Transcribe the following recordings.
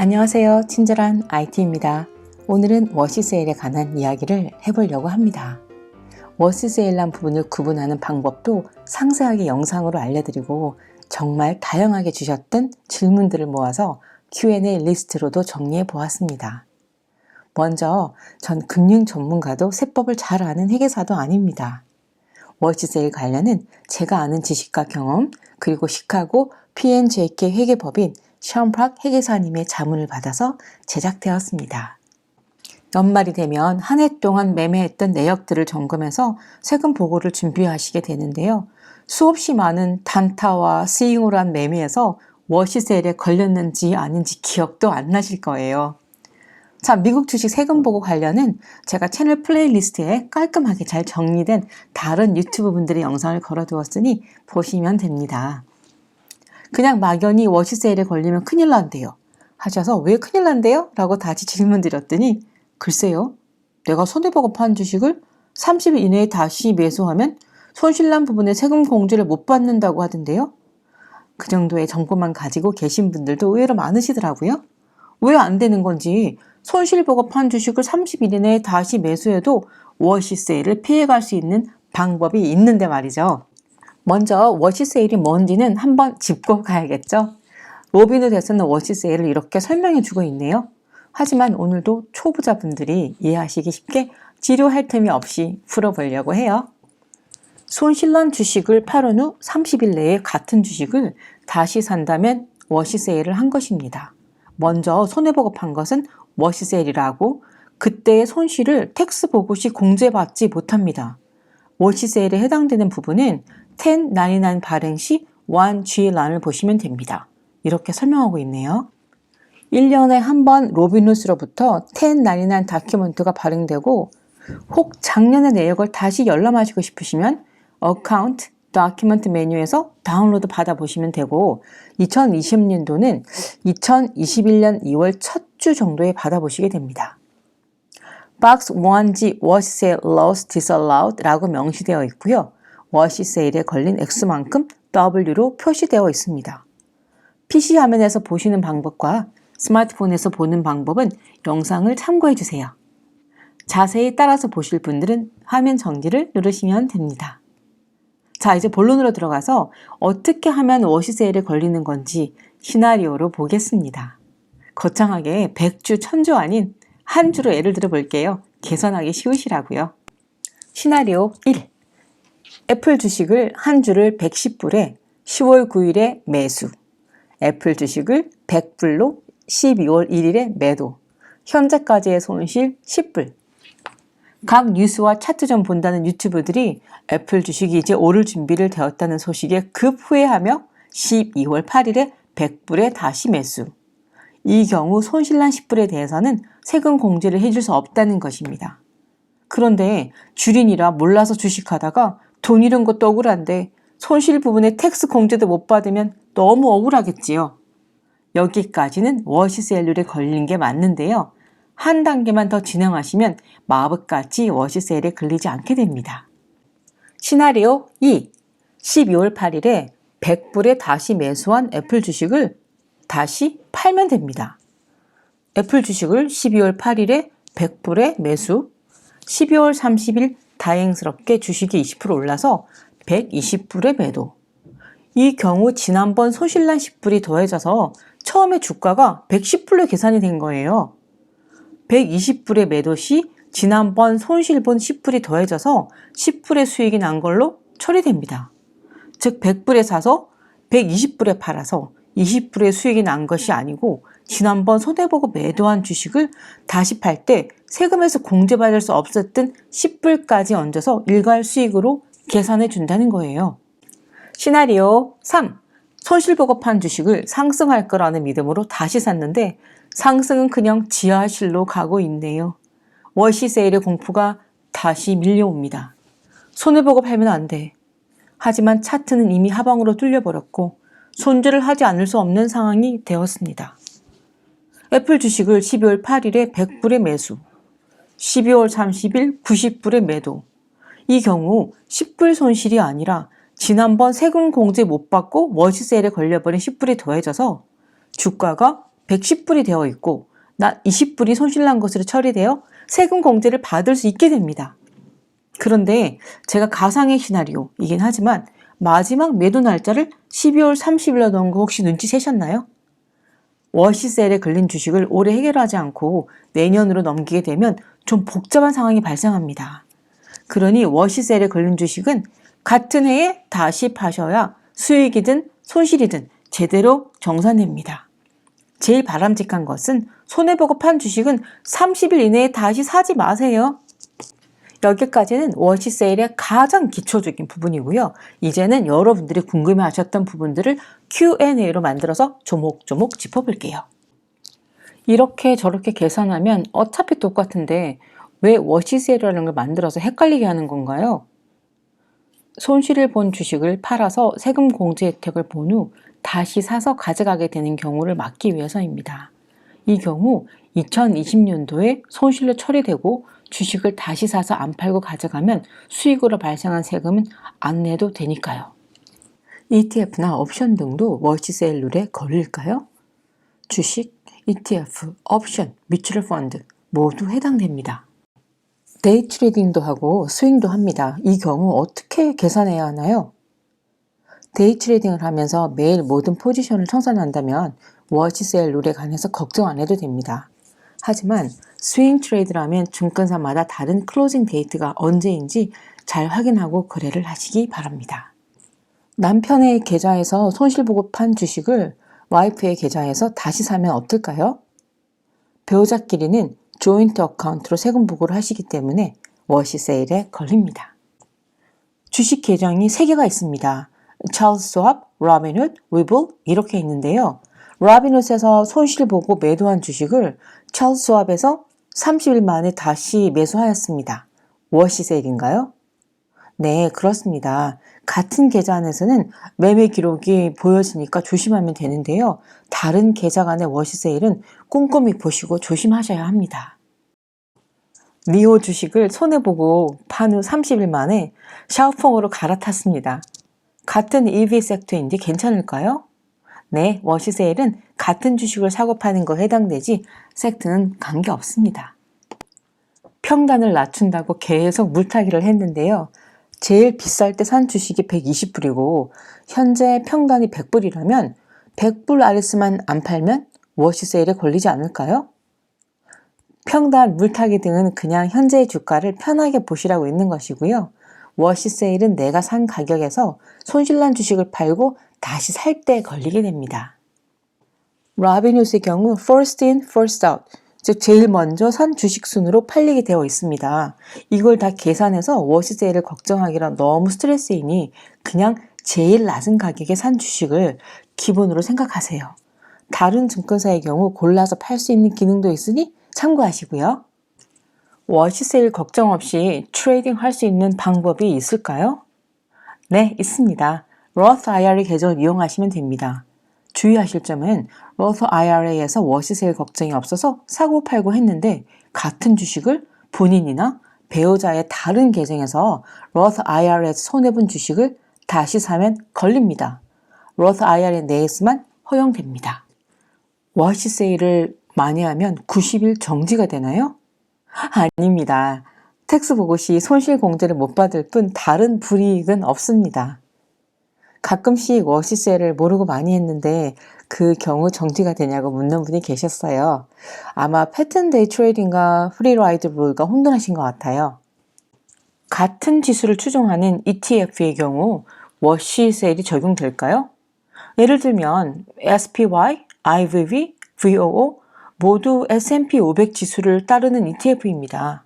안녕하세요. 친절한 IT입니다. 오늘은 워시세일에 관한 이야기를 해보려고 합니다. 워시세일란 부분을 구분하는 방법도 상세하게 영상으로 알려드리고 정말 다양하게 주셨던 질문들을 모아서 Q&A 리스트로도 정리해 보았습니다. 먼저 전 금융 전문가도 세법을 잘 아는 회계사도 아닙니다. 워시세일 관련은 제가 아는 지식과 경험 그리고 시카고 P&JK 회계법인 션프락 회계사님의 자문을 받아서 제작되었습니다. 연말이 되면 한 해 동안 매매했던 내역들을 점검해서 세금 보고를 준비하시게 되는데요. 수없이 많은 단타와 스윙으로 한 매매에서 워시세일에 걸렸는지 아닌지 기억도 안 나실 거예요. 자, 미국 주식 세금 보고 관련은 제가 채널 플레이리스트에 깔끔하게 잘 정리된 다른 유튜브 분들의 영상을 걸어두었으니 보시면 됩니다. 그냥 막연히 워시세일에 걸리면 큰일 난대요 하셔서 왜 큰일 난대요? 라고 다시 질문 드렸더니 글쎄요, 내가 손해보고 판 주식을 30일 이내에 다시 매수하면 손실난 부분에 세금 공제를 못 받는다고 하던데요. 그 정도의 정보만 가지고 계신 분들도 의외로 많으시더라고요. 왜 안 되는 건지 손실보고 판 주식을 30일 이내에 다시 매수해도 워시세일을 피해갈 수 있는 방법이 있는데 말이죠. 먼저 워시세일이 뭔지는 한번 짚고 가야겠죠. 로빈후드에서는 워시세일을 이렇게 설명해 주고 있네요. 하지만 오늘도 초보자분들이 이해하시기 쉽게 지루할 틈이 없이 풀어보려고 해요. 손실난 주식을 팔은 후 30일 내에 같은 주식을 다시 산다면 워시세일을 한 것입니다. 먼저 손해보고 판 것은 워시세일이라고 그때의 손실을 텍스 보고 시 공제받지 못합니다. 워시세일에 해당되는 부분은 1099 발행 시 1G란을 보시면 됩니다. 이렇게 설명하고 있네요. 1년에 한 번 로빈후드로부터 1099 다큐멘트가 발행되고 혹 작년의 내역을 다시 열람하시고 싶으시면 어카운트 다큐멘트 메뉴에서 다운로드 받아보시면 되고 2020년도는 2021년 2월 첫 주 정도에 받아보시게 됩니다. 박스 1G 워시세일 loss disallowed 라고 명시되어 있고요. 워시세일에 걸린 액수만큼 W로 표시되어 있습니다. PC 화면에서 보시는 방법과 스마트폰에서 보는 방법은 영상을 참고해 주세요. 자세히 따라서 보실 분들은 화면 정지를 누르시면 됩니다. 자, 이제 본론으로 들어가서 어떻게 하면 워시세일에 걸리는 건지 시나리오로 보겠습니다. 거창하게 100주 1000주 아닌 한 주로 예를 들어 볼게요. 계산하기 쉬우시라고요. 시나리오 1. 애플 주식을 한 주를 110불에 10월 9일에 매수. 애플 주식을 100불로 12월 1일에 매도. 현재까지의 손실 10불. 각 뉴스와 차트 좀 본다는 유튜브들이 애플 주식이 이제 오를 준비를 되었다는 소식에 급 후회하며 12월 8일에 100불에 다시 매수. 이 경우 손실난 10불에 대해서는 세금 공제를 해줄 수 없다는 것입니다. 그런데 주린이라 몰라서 주식하다가 돈 잃은 것도 억울한데 손실 부분에 텍스 공제도 못 받으면 너무 억울하겠지요. 여기까지는 워시세일률에 걸린 게 맞는데요. 한 단계만 더 진행하시면 마법같이 워시세일에 걸리지 않게 됩니다. 시나리오 2. 12월 8일에 100불에 다시 매수한 애플 주식을 다시 팔면 됩니다. 애플 주식을 12월 8일에 100불에 매수, 12월 30일 다행스럽게 주식이 20% 올라서 120불에 매도. 이 경우 지난번 손실난 10불이 더해져서 처음에 주가가 110불에 계산이 된 거예요. 120불에 매도 시 지난번 손실본 10불이 더해져서 10불의 수익이 난 걸로 처리됩니다. 즉 100불에 사서 120불에 팔아서 20불의 수익이 난 것이 아니고 지난번 손해보고 매도한 주식을 다시 팔 때 세금에서 공제받을 수 없었던 10불까지 얹어서 일괄 수익으로 계산해 준다는 거예요. 시나리오 3. 손실보고 판 주식을 상승할 거라는 믿음으로 다시 샀는데 상승은 그냥 지하실로 가고 있네요. 워시세일의 공포가 다시 밀려옵니다. 손해보고 팔면 안 돼. 하지만 차트는 이미 하방으로 뚫려버렸고 손절을 하지 않을 수 없는 상황이 되었습니다. 애플 주식을 12월 8일에 100불에 매수, 12월 30일 90불에 매도. 이 경우 10불 손실이 아니라 지난번 세금 공제 못 받고 워시세일에 걸려버린 10불이 더해져서 주가가 110불이 되어 있고 나 20불이 손실난 것으로 처리되어 세금 공제를 받을 수 있게 됩니다. 그런데 제가 가상의 시나리오이긴 하지만 마지막 매도 날짜를 12월 30일로 넣은 거 혹시 눈치채셨나요? 워시세일에 걸린 주식을 올해 해결하지 않고 내년으로 넘기게 되면 좀 복잡한 상황이 발생합니다. 그러니 워시세일에 걸린 주식은 같은 해에 다시 파셔야 수익이든 손실이든 제대로 정산됩니다. 제일 바람직한 것은 손해보고 판 주식은 30일 이내에 다시 사지 마세요. 여기까지는 워시세일의 가장 기초적인 부분이고요. 이제는 여러분들이 궁금해하셨던 부분들을 Q&A로 만들어서 조목조목 짚어볼게요. 이렇게 저렇게 계산하면 어차피 똑같은데 왜 워시세일이라는 걸 만들어서 헷갈리게 하는 건가요? 손실을 본 주식을 팔아서 세금 공제 혜택을 본 후 다시 사서 가져가게 되는 경우를 막기 위해서입니다. 이 경우 2020년도에 손실로 처리되고 주식을 다시 사서 안 팔고 가져가면 수익으로 발생한 세금은 안 내도 되니까요. ETF나 옵션 등도 워시세일 룰에 걸릴까요? 주식, ETF, 옵션, 뮤추얼 펀드 모두 해당됩니다. 데이 트레이딩도 하고 스윙도 합니다. 이 경우 어떻게 계산해야 하나요? 데이 트레이딩을 하면서 매일 모든 포지션을 청산한다면 워시세일 룰에 관해서 걱정 안 해도 됩니다. 하지만 스윙 트레이드를 하면 증권사마다 다른 클로징 데이트가 언제인지 잘 확인하고 거래를 하시기 바랍니다. 남편의 계좌에서 손실보고 판 주식을 와이프의 계좌에서 다시 사면 어떨까요? 배우자끼리는 조인트 어카운트로 세금 보고를 하시기 때문에 워시세일에 걸립니다. 주식 계정이 3개가 있습니다. 찰스 스왑, 로빈훗, 위블 이렇게 있는데요. 로빈훗에서 손실 보고 매도한 주식을 찰스 스왑에서 30일 만에 다시 매수하였습니다. 워시세일인가요? 네, 그렇습니다. 같은 계좌 안에서는 매매 기록이 보여지니까 조심하면 되는데요. 다른 계좌 간의 워시세일은 꼼꼼히 보시고 조심하셔야 합니다. 리오 주식을 손해보고 판 후 30일 만에 샤오펑으로 갈아탔습니다. 같은 EV 섹터인데 괜찮을까요? 네, 워시세일은 같은 주식을 사고 파는 거 해당되지 섹터는 관계없습니다. 평단을 낮춘다고 계속 물타기를 했는데요. 제일 비쌀 때 산 주식이 120불이고 현재 평단이 100불이라면 100불 아래서만 안 팔면 워시세일에 걸리지 않을까요? 평단, 물타기 등은 그냥 현재의 주가를 편하게 보시라고 있는 것이고요. 워시세일은 내가 산 가격에서 손실난 주식을 팔고 다시 살 때 걸리게 됩니다. 로빈훗의 경우 first in, first out, 즉 제일 먼저 산 주식 순으로 팔리게 되어 있습니다. 이걸 다 계산해서 워시세일을 걱정하기란 너무 스트레스이니 그냥 제일 낮은 가격에 산 주식을 기본으로 생각하세요. 다른 증권사의 경우 골라서 팔 수 있는 기능도 있으니 참고하시고요. 워시세일 걱정 없이 트레이딩 할 수 있는 방법이 있을까요? 네, 있습니다. Roth IRA 계정을 이용하시면 됩니다. 주의하실 점은 Roth IRA에서 워시세일 걱정이 없어서 사고 팔고 했는데 같은 주식을 본인이나 배우자의 다른 계정에서 Roth IRA에서 손해본 주식을 다시 사면 걸립니다. Roth IRA 내에서만 허용됩니다. 워시세일을 많이 하면 90일 정지가 되나요? 아닙니다. 텍스 보고 시 손실 공제를 못 받을 뿐 다른 불이익은 없습니다. 가끔씩 워시세일을 모르고 많이 했는데 그 경우 정지가 되냐고 묻는 분이 계셨어요. 아마 패턴 데이 트레이딩과 프리라이드 룰과 혼돈하신 것 같아요. 같은 지수를 추종하는 ETF의 경우 워시세일이 적용될까요? 예를 들면 SPY, IVV, VOO 모두 S&P 500 지수를 따르는 ETF입니다.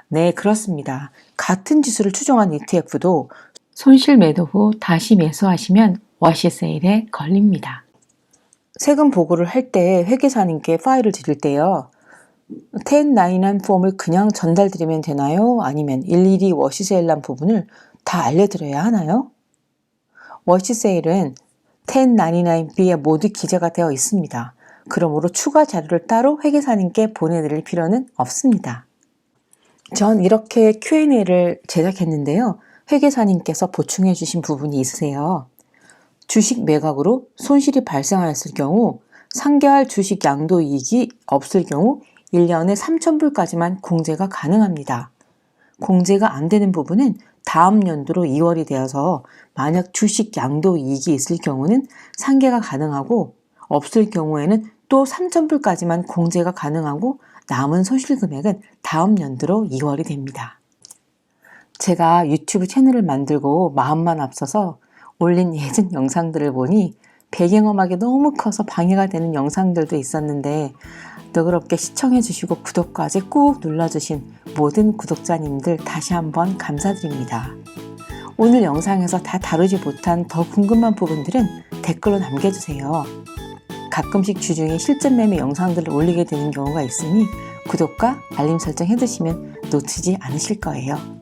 네, 그렇습니다. 같은 지수를 추종한 ETF도 손실 매도 후 다시 매수하시면 워시세일에 걸립니다. 세금 보고를 할 때 회계사님께 파일을 드릴 때요. 1099 폼을 그냥 전달드리면 되나요? 아니면 일일이 워시세일 난 부분을 다 알려드려야 하나요? 워시세일은 1099B에 모두 기재가 되어 있습니다. 그러므로 추가 자료를 따로 회계사님께 보내드릴 필요는 없습니다. 전 이렇게 Q&A를 제작했는데요. 회계사님께서 보충해 주신 부분이 있으세요. 주식 매각으로 손실이 발생하였을 경우 상계할 주식 양도 이익이 없을 경우 1년에 3,000불까지만 공제가 가능합니다. 공제가 안 되는 부분은 다음 연도로 2월이 되어서 만약 주식 양도 이익이 있을 경우는 상계가 가능하고 없을 경우에는 또 3,000불까지만 공제가 가능하고 남은 손실 금액은 다음 연도로 2월이 됩니다. 제가 유튜브 채널을 만들고 마음만 앞서서 올린 예전 영상들을 보니 배경음악이 너무 커서 방해가 되는 영상들도 있었는데 너그럽게 시청해주시고 구독까지 꾹 눌러주신 모든 구독자님들 다시 한번 감사드립니다. 오늘 영상에서 다 다루지 못한 더 궁금한 부분들은 댓글로 남겨주세요. 가끔씩 주중에 실전 매매 영상들을 올리게 되는 경우가 있으니 구독과 알림 설정 해두시면 놓치지 않으실 거예요.